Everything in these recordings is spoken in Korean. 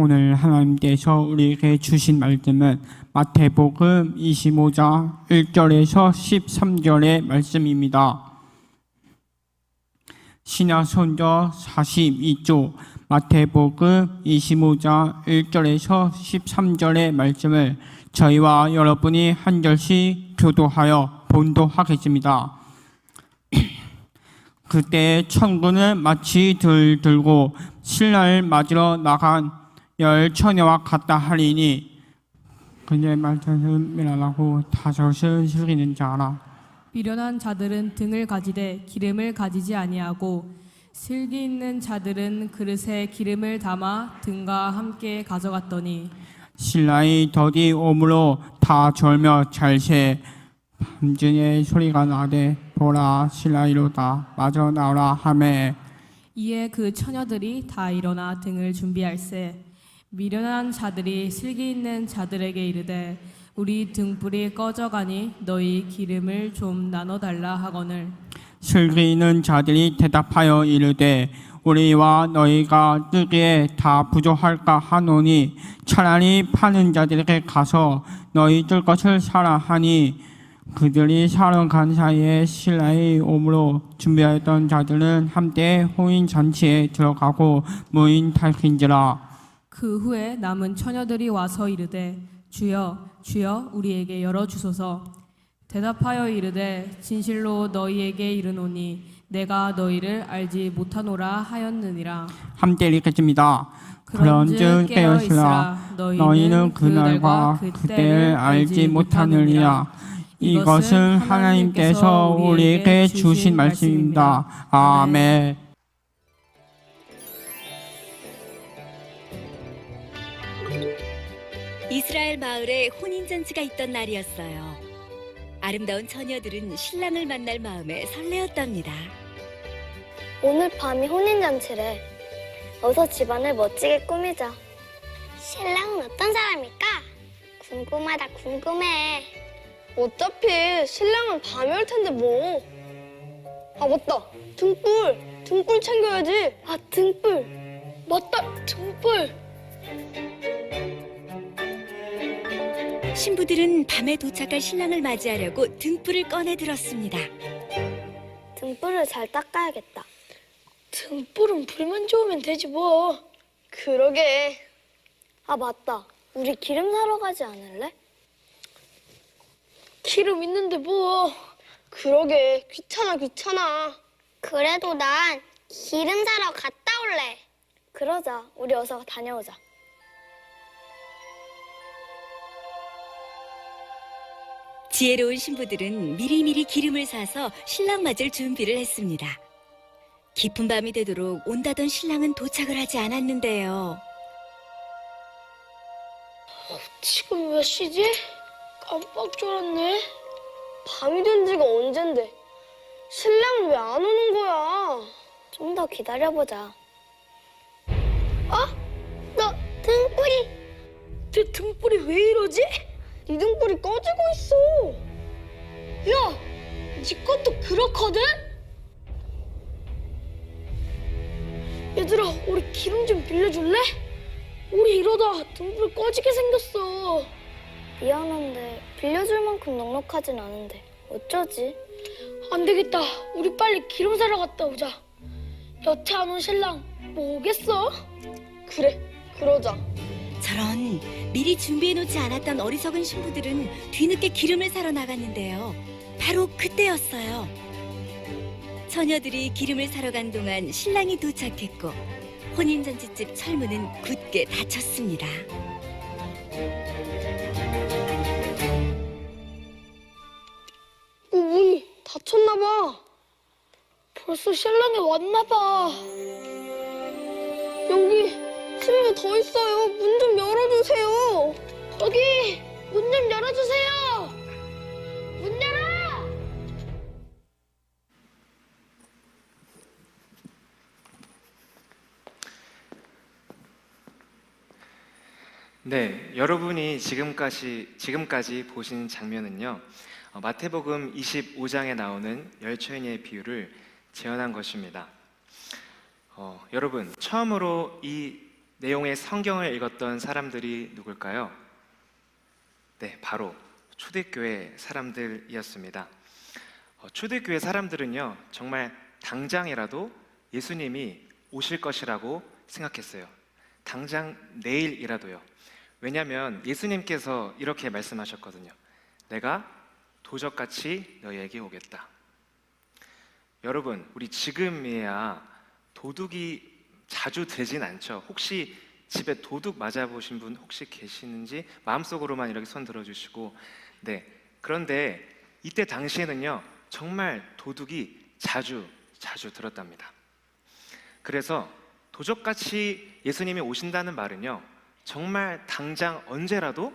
오늘 하나님께서 우리에게 주신 말씀은 마태복음 25장 1절에서 13절의 말씀입니다. 신약성경 42쪽 마태복음 25장 1절에서 13절의 말씀을 저희와 여러분이 한 절씩 교도하여 본도하겠습니다. 그때 천군은 마치 들고 신랑을 맞으러 나간 열 처녀와 같다 하리니 그의 말씀은 미련하고 다섯을 슬기는 자라. 미련한 자들은 등을 가지되 기름을 가지지 아니하고 슬기 있는 자들은 그릇에 기름을 담아 등과 함께 가져갔더니 신랑이 더디 오므로 다 졸며 잘새 밤중에 소리가 나되 보라 신랑이로다 마저 나오라 하매 이에 그 처녀들이 다 일어나 등을 준비할세 미련한 자들이 슬기 있는 자들에게 이르되 우리 등불이 꺼져가니 너희 기름을 좀 나눠달라 하거늘 슬기 있는 자들이 대답하여 이르되 우리와 너희가 뜨기에 다 부족할까 하노니 차라리 파는 자들에게 가서 너희 뜰 것을 사라 하니 그들이 사러 간 사이에 신랑이 오므로 준비하였던 자들은 함께 호인 잔치에 들어가고 무인 탈진지라. 그 후에 남은 처녀들이 와서 이르되 주여 주여 우리에게 열어주소서 대답하여 이르되 진실로 너희에게 이르노니 내가 너희를 알지 못하노라 하였느니라. 함께 읽겠습니다. 그런즉 깨어있으라 너희는 그날과 그때를 알지 못하느니라. 이것은 하나님께서 우리에게 주신 말씀입니다. 아멘. 이스라엘 마을에 혼인잔치가 있던 날이었어요. 아름다운 처녀들은 신랑을 만날 마음에 설레었답니다. 오늘 밤이 혼인잔치래. 어서 집안을 멋지게 꾸미자. 신랑은 어떤 사람일까? 궁금하다 궁금해. 어차피 신랑은 밤에 올 텐데 뭐. 아 맞다. 등불 챙겨야지. 아 등불. 맞다. 등불. 신부들은 밤에 도착할 신랑을 맞이하려고 등불을 꺼내 들었습니다. 등불을 잘 닦아야겠다. 등불은 불만 좋으면 되지 뭐. 그러게. 아 맞다. 우리 기름 사러 가지 않을래? 기름 있는데 뭐. 그러게. 귀찮아. 그래도 난 기름 사러 갔다 올래. 그러자. 우리 어서 다녀오자. 지혜로운 신부들은 미리미리 기름을 사서 신랑 맞을 준비를 했습니다. 깊은 밤이 되도록 온다던 신랑은 도착을 하지 않았는데요. 지금 몇 시지? 깜빡 졸았네. 밤이 된 지가 언젠데. 신랑은 왜 안 오는 거야? 좀 더 기다려보자. 너 등불이. 내 등불이 왜 이러지? 네 등불이 꺼지고 있어. 야, 네 것도 그렇거든? 얘들아, 우리 기름 좀 빌려줄래? 우리 이러다 등불 꺼지게 생겼어. 미안한데 빌려줄 만큼 넉넉하진 않은데 어쩌지? 안 되겠다. 우리 빨리 기름 사러 갔다 오자. 여태 안 온 신랑 뭐 오겠어? 그래, 그러자. 저런 미리 준비해놓지 않았던 어리석은 신부들은 뒤늦게 기름을 사러 나갔는데요. 바로 그때였어요. 처녀들이 기름을 사러 간 동안 신랑이 도착했고 혼인잔치집 철문은 굳게 닫혔습니다. 문이 닫혔나 봐. 벌써 신랑이 왔나 봐. 여기 친구 더 있어요. 문 좀 열어주세요. 여기 문 좀 열어주세요. 문 열어. 네, 여러분이 지금까지 보신 장면은요, 마태복음 25장에 나오는 열 처녀의 비유를 재현한 것입니다. 여러분, 처음으로 이 내용의 성경을 읽었던 사람들이 누굴까요? 네, 바로 초대교회 사람들이었습니다. 초대교회 사람들은요, 정말 당장이라도 예수님이 오실 것이라고 생각했어요. 당장 내일이라도요. 왜냐하면 예수님께서 이렇게 말씀하셨거든요. 내가 도적같이 너희에게 오겠다. 여러분, 우리 지금이야 도둑이 자주 되진 않죠. 혹시 집에 도둑 맞아보신 분 혹시 계시는지 마음속으로만 이렇게 손 들어주시고, 네. 그런데 이때 당시에는요, 정말 도둑이 자주 들었답니다. 그래서 도적같이 예수님이 오신다는 말은요, 정말 당장 언제라도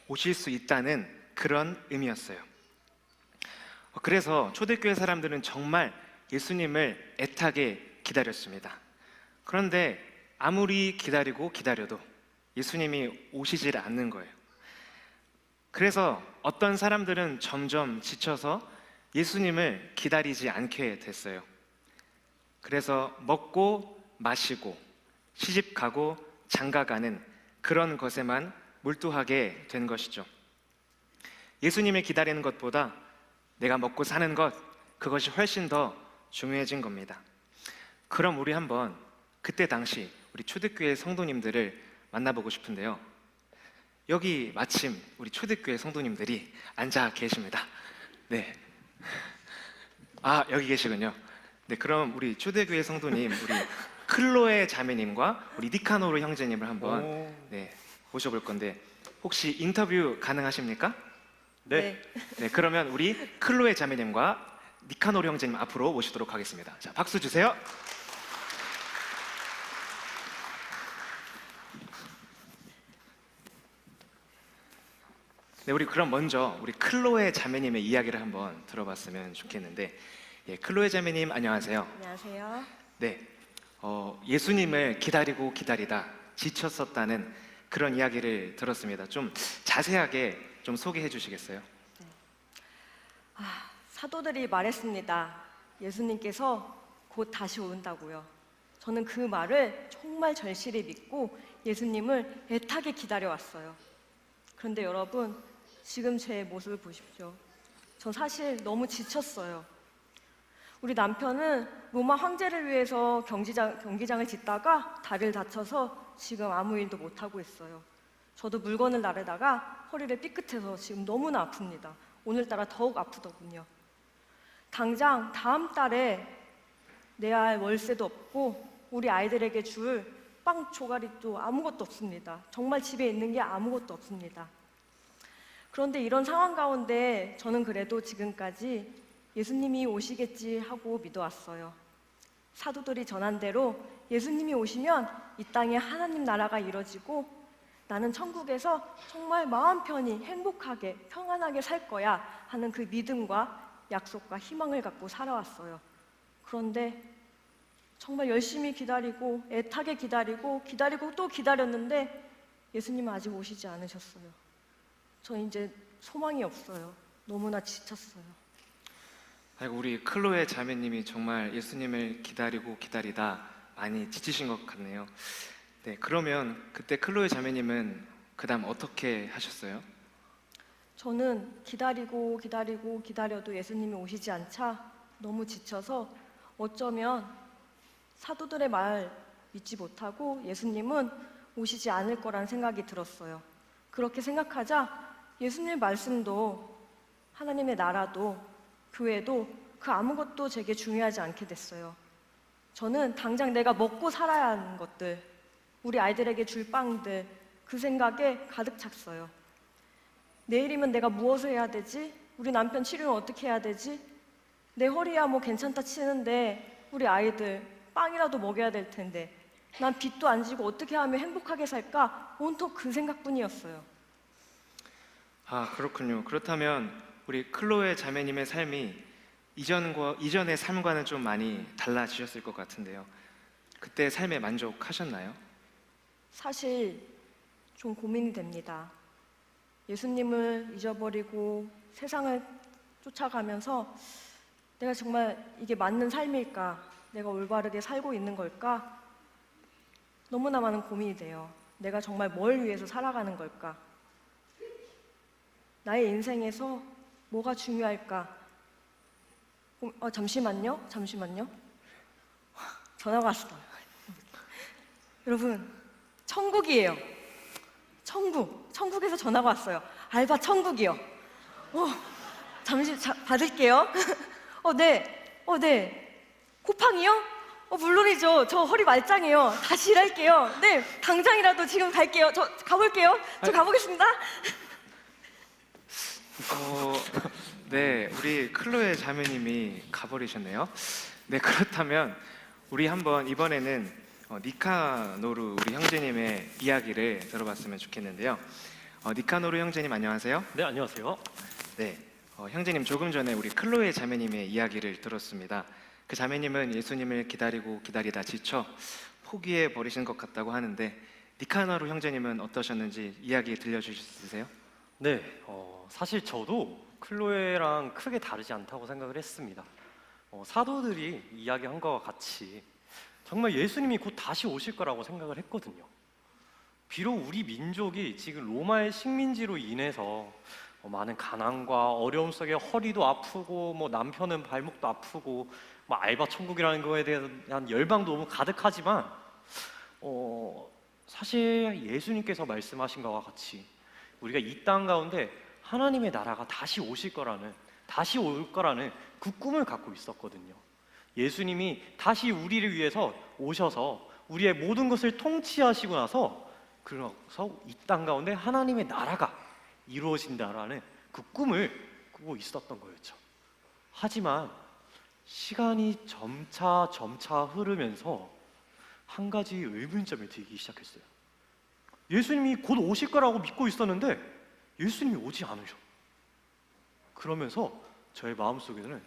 오실 수 있다는 그런 의미였어요. 그래서 초대교회 사람들은 정말 예수님을 애타게 기다렸습니다. 그런데 아무리 기다려도 예수님이 오시질 않는 거예요. 그래서 어떤 사람들은 점점 지쳐서 예수님을 기다리지 않게 됐어요. 그래서 먹고 마시고 시집가고 장가가는 그런 것에만 몰두하게 된 것이죠. 예수님을 기다리는 것보다 내가 먹고 사는 것, 그것이 훨씬 더 중요해진 겁니다. 그럼 우리 한번 그때 당시 우리 초대교회 성도님들을 만나보고 싶은데요. 여기 마침 우리 초대교회 성도님들이 앉아 계십니다. 네. 아, 여기 계시군요. 네, 그럼 우리 초대교회 성도님, 우리 클로에 자매님과 우리 니카노르 형제님을 한번 모셔볼 건데 혹시 인터뷰 가능하십니까? 네. 네, 그러면 우리 클로에 자매님과 니카노르 형제님 앞으로 모시도록 하겠습니다. 자, 박수 주세요. 네, 우리 그럼 먼저 우리 클로에 자매님의 이야기를 한번 들어봤으면 좋겠는데, 예, 클로에 자매님 안녕하세요. 안녕하세요. 네, 예수님을 기다리다 지쳤었다는 그런 이야기를 들었습니다. 좀 자세하게 좀 소개해 주시겠어요? 사도들이 말했습니다. 예수님께서 곧 다시 온다고요. 저는 그 말을 정말 절실히 믿고 예수님을 애타게 기다려왔어요. 그런데 여러분, 지금 제 모습을 보십시오. 전 사실 너무 지쳤어요. 우리 남편은 로마 황제를 위해서 경기장을 짓다가 다리를 다쳐서 지금 아무 일도 못하고 있어요. 저도 물건을 나르다가 허리를 삐끗해서 지금 너무나 아픕니다. 오늘따라 더욱 아프더군요. 당장 다음 달에 내야 할 월세도 없고 우리 아이들에게 줄 빵 조가리도 아무것도 없습니다. 정말 집에 있는 게 아무것도 없습니다. 그런데 이런 상황 가운데 저는 그래도 지금까지 예수님이 오시겠지 하고 믿어왔어요. 사도들이 전한 대로 예수님이 오시면 이 땅에 하나님 나라가 이뤄지고 나는 천국에서 정말 마음 편히 행복하게 평안하게 살 거야 하는 그 믿음과 약속과 희망을 갖고 살아왔어요. 그런데 정말 열심히 기다리고 애타게 기다리고 또 기다렸는데 예수님은 아직 오시지 않으셨어요. 저 이제 소망이 없어요. 너무나 지쳤어요. 아이고, 우리 클로에 자매님이 정말 예수님을 기다리다 많이 지치신 것 같네요. 네, 그러면 그때 클로에 자매님은 그 다음 어떻게 하셨어요? 저는 기다려도 예수님이 오시지 않자 너무 지쳐서 어쩌면 사도들의 말 믿지 못하고 예수님은 오시지 않을 거란 생각이 들었어요. 그렇게 생각하자 예수님 말씀도 하나님의 나라도 교회도 그 아무것도 제게 중요하지 않게 됐어요. 저는 당장 내가 먹고 살아야 하는 것들, 우리 아이들에게 줄 빵들, 그 생각에 가득 찼어요. 내일이면 내가 무엇을 해야 되지? 우리 남편 치료는 어떻게 해야 되지? 내 허리야 뭐 괜찮다 치는데 우리 아이들 빵이라도 먹여야 될 텐데 난 빚도 안 지고 어떻게 하면 행복하게 살까? 온통 그 생각뿐이었어요. 아, 그렇군요. 그렇다면 우리 클로에 자매님의 삶이 이전의 삶과는 좀 많이 달라지셨을 것 같은데요. 그때 삶에 만족하셨나요? 사실 좀 고민이 됩니다. 예수님을 잊어버리고 세상을 쫓아가면서 내가 정말 이게 맞는 삶일까? 내가 올바르게 살고 있는 걸까? 너무나 많은 고민이 돼요. 내가 정말 뭘 위해서 살아가는 걸까? 나의 인생에서 뭐가 중요할까? 잠시만요. 전화가 왔어요. 여러분, 천국이에요. 천국에서 전화가 왔어요. 알바 천국이요. 받을게요. 네. 쿠팡이요? 물론이죠. 저 허리 말짱해요. 다시 일할게요. 네, 당장이라도 지금 갈게요. 저 가볼게요. 저 가보겠습니다. 네, 우리 클로에 자매님이 가버리셨네요. 네, 그렇다면 우리 한번 이번에는 니카노루 우리 형제님의 이야기를 들어봤으면 좋겠는데요. 니카노루 형제님 안녕하세요. 네, 안녕하세요. 네, 형제님 조금 전에 우리 클로에 자매님의 이야기를 들었습니다. 그 자매님은 예수님을 기다리고 기다리다 지쳐 포기해 버리신 것 같다고 하는데 니카노루 형제님은 어떠셨는지 이야기 들려주실 수 있으세요? 네, 사실 저도 클로에랑 크게 다르지 않다고 생각을 했습니다. 사도들이 이야기한 것과 같이 정말 예수님이 곧 다시 오실 거라고 생각을 했거든요. 비록 우리 민족이 지금 로마의 식민지로 인해서 많은 가난과 어려움 속에 허리도 아프고 남편은 발목도 아프고 알바 천국이라는 거에 대한 열방도 너무 가득하지만 사실 예수님께서 말씀하신 것과 같이 우리가 이 땅 가운데 하나님의 나라가 다시 올 거라는 그 꿈을 갖고 있었거든요. 예수님이 다시 우리를 위해서 오셔서 우리의 모든 것을 통치하시고 나서 그래서 이 땅 가운데 하나님의 나라가 이루어진다라는 그 꿈을 꾸고 있었던 거였죠. 하지만 시간이 점차 흐르면서 한 가지 의문점이 들기 시작했어요. 예수님이 곧 오실 거라고 믿고 있었는데 예수님이 오지 않으셔. 그러면서 저의 마음속에는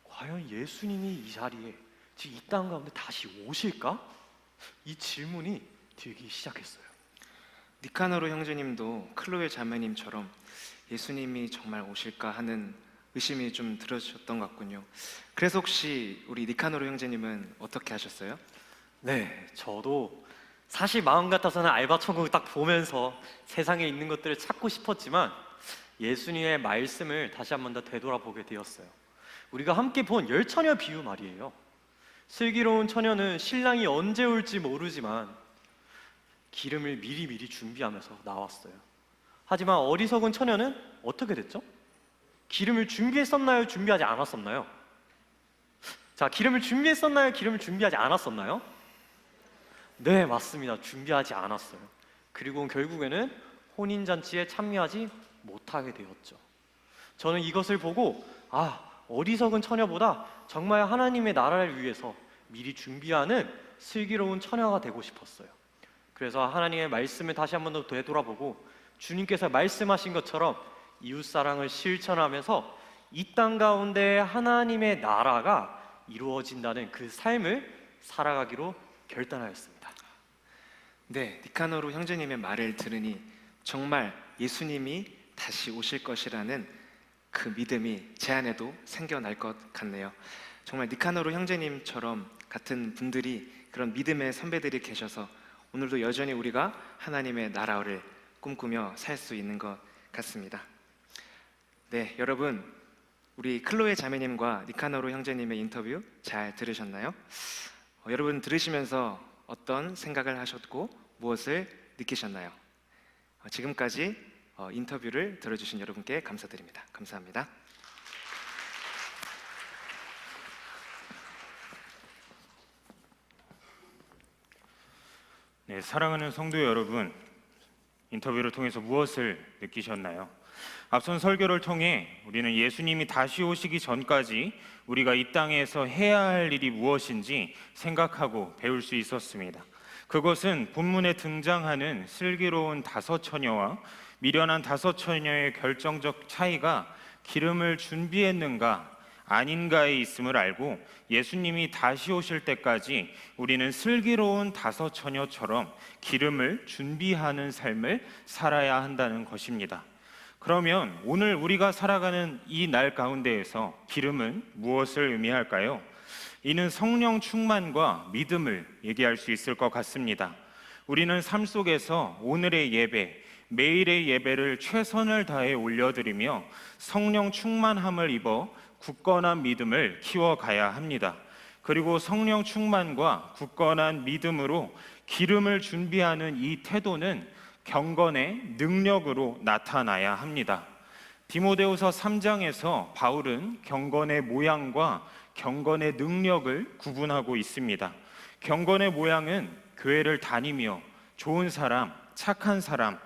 과연 예수님이 이 자리에 지금 이 땅 가운데 다시 오실까? 이 질문이 들기 시작했어요. 니카노루 형제님도 클로에 자매님처럼 예수님이 정말 오실까 하는 의심이 좀 들으셨던 것 같군요. 그래서 혹시 우리 니카노루 형제님은 어떻게 하셨어요? 네, 저도 사실 마음 같아서는 알바 천국을 딱 보면서 세상에 있는 것들을 찾고 싶었지만 예수님의 말씀을 다시 한 번 더 되돌아보게 되었어요. 우리가 함께 본 열처녀 비유 말이에요. 슬기로운 처녀는 신랑이 언제 올지 모르지만 기름을 미리 준비하면서 나왔어요. 하지만 어리석은 처녀는 어떻게 됐죠? 기름을 준비했었나요? 준비하지 않았었나요? 자, 기름을 준비했었나요? 기름을 준비하지 않았었나요? 네, 맞습니다. 준비하지 않았어요. 그리고 결국에는 혼인잔치에 참여하지 못하게 되었죠. 저는 이것을 보고 어리석은 처녀보다 정말 하나님의 나라를 위해서 미리 준비하는 슬기로운 처녀가 되고 싶었어요. 그래서 하나님의 말씀을 다시 한 번 더 되돌아보고 주님께서 말씀하신 것처럼 이웃사랑을 실천하면서 이 땅 가운데 하나님의 나라가 이루어진다는 그 삶을 살아가기로 결단하였습니다. 네, 니카노루 형제님의 말을 들으니 정말 예수님이 다시 오실 것이라는 그 믿음이 제 안에도 생겨날 것 같네요. 정말 니카노루 형제님처럼 같은 분들이 그런 믿음의 선배들이 계셔서 오늘도 여전히 우리가 하나님의 나라를 꿈꾸며 살 수 있는 것 같습니다. 네, 여러분, 우리 클로에 자매님과 니카노루 형제님의 인터뷰 잘 들으셨나요? 여러분 들으시면서 어떤 생각을 하셨고 무엇을 느끼셨나요? 지금까지 인터뷰를 들어주신 여러분께 감사드립니다. 감사합니다. 네, 사랑하는 성도 여러분, 인터뷰를 통해서 무엇을 느끼셨나요? 앞선 설교를 통해 우리는 예수님이 다시 오시기 전까지 우리가 이 땅에서 해야 할 일이 무엇인지 생각하고 배울 수 있었습니다. 그것은 본문에 등장하는 슬기로운 다섯 처녀와 미련한 다섯 처녀의 결정적 차이가 기름을 준비했는가 아닌가에 있음을 알고 예수님이 다시 오실 때까지 우리는 슬기로운 다섯 처녀처럼 기름을 준비하는 삶을 살아야 한다는 것입니다. 그러면 오늘 우리가 살아가는 이 날 가운데에서 기름은 무엇을 의미할까요? 이는 성령 충만과 믿음을 얘기할 수 있을 것 같습니다. 우리는 삶 속에서 오늘의 예배, 매일의 예배를 최선을 다해 올려드리며 성령 충만함을 입어 굳건한 믿음을 키워가야 합니다. 그리고 성령 충만과 굳건한 믿음으로 기름을 준비하는 이 태도는 경건의 능력으로 나타나야 합니다. 디모데후서 3장에서 바울은 경건의 모양과 경건의 능력을 구분하고 있습니다. 경건의 모양은 교회를 다니며 좋은 사람, 착한 사람,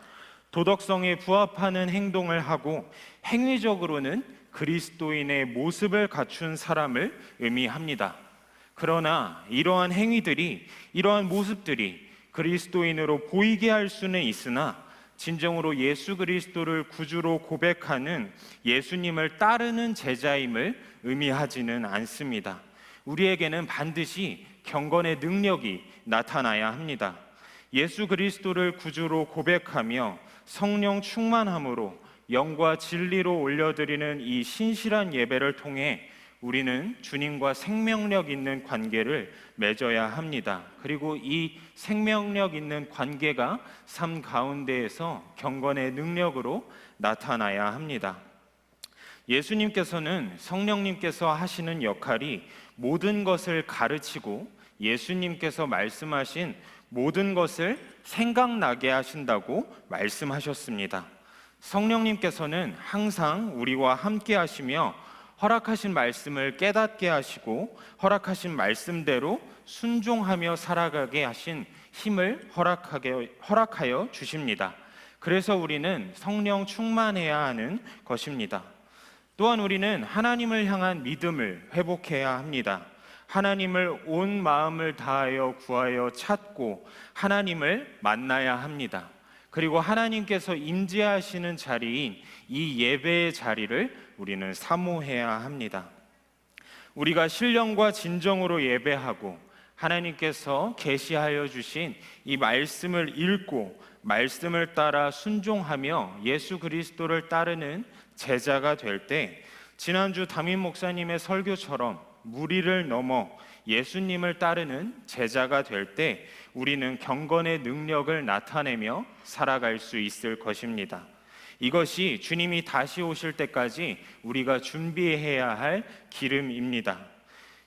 도덕성에 부합하는 행동을 하고 행위적으로는 그리스도인의 모습을 갖춘 사람을 의미합니다. 그러나 이러한 행위들이, 이러한 모습들이 그리스도인으로 보이게 할 수는 있으나 진정으로 예수 그리스도를 구주로 고백하는 예수님을 따르는 제자임을 의미하지는 않습니다. 우리에게는 반드시 경건의 능력이 나타나야 합니다. 예수 그리스도를 구주로 고백하며 성령 충만함으로 영과 진리로 올려드리는 이 신실한 예배를 통해 우리는 주님과 생명력 있는 관계를 맺어야 합니다. 그리고 이 생명력 있는 관계가 삶 가운데에서 경건의 능력으로 나타나야 합니다. 예수님께서는 성령님께서 하시는 역할이 모든 것을 가르치고 예수님께서 말씀하신 모든 것을 생각나게 하신다고 말씀하셨습니다. 성령님께서는 항상 우리와 함께 하시며 허락하신 말씀을 깨닫게 하시고 허락하신 말씀대로 순종하며 살아가게 하신 힘을 허락하여 주십니다. 그래서 우리는 성령 충만해야 하는 것입니다. 또한 우리는 하나님을 향한 믿음을 회복해야 합니다. 하나님을 온 마음을 다하여 구하여 찾고 하나님을 만나야 합니다. 그리고 하나님께서 임재하시는 자리인 이 예배의 자리를 우리는 사모해야 합니다. 우리가 신령과 진정으로 예배하고 하나님께서 계시하여 주신 이 말씀을 읽고 말씀을 따라 순종하며 예수 그리스도를 따르는 제자가 될 때, 지난주 담임 목사님의 설교처럼 무리를 넘어 예수님을 따르는 제자가 될 때 우리는 경건의 능력을 나타내며 살아갈 수 있을 것입니다. 이것이 주님이 다시 오실 때까지 우리가 준비해야 할 기름입니다.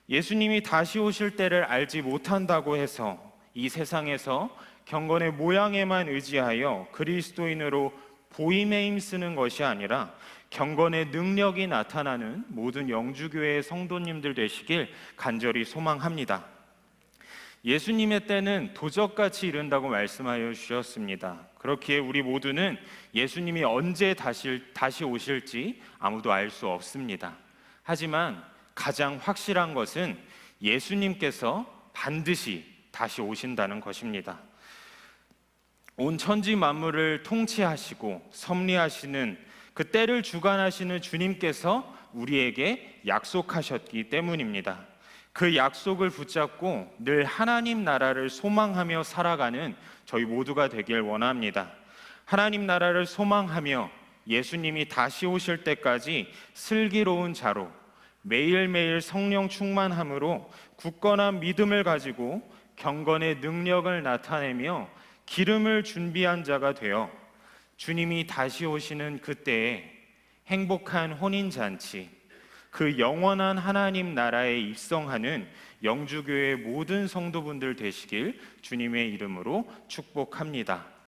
예수님이 다시 오실 때를 알지 못한다고 해서 이 세상에서 경건의 모양에만 의지하여 그리스도인으로 보임에 힘쓰는 것이 아니라 경건의 능력이 나타나는 모든 영주교회의 성도님들 되시길 간절히 소망합니다. 예수님의 때는 도적같이 이른다고 말씀하여 주셨습니다. 그렇기에 우리 모두는 예수님이 언제 다시 오실지 아무도 알 수 없습니다. 하지만 가장 확실한 것은 예수님께서 반드시 다시 오신다는 것입니다. 온 천지 만물을 통치하시고 섭리하시는 그 때를 주관하시는 주님께서 우리에게 약속하셨기 때문입니다. 그 약속을 붙잡고 늘 하나님 나라를 소망하며 살아가는 저희 모두가 되길 원합니다. 하나님 나라를 소망하며 예수님이 다시 오실 때까지 슬기로운 자로 매일매일 성령 충만함으로 굳건한 믿음을 가지고 경건의 능력을 나타내며 기름을 준비한 자가 되어 주님이 다시 오시는 그때에 행복한 혼인잔치, 그 영원한 하나님 나라에 입성하는 영주교회 모든 성도분들 되시길 주님의 이름으로 축복합니다.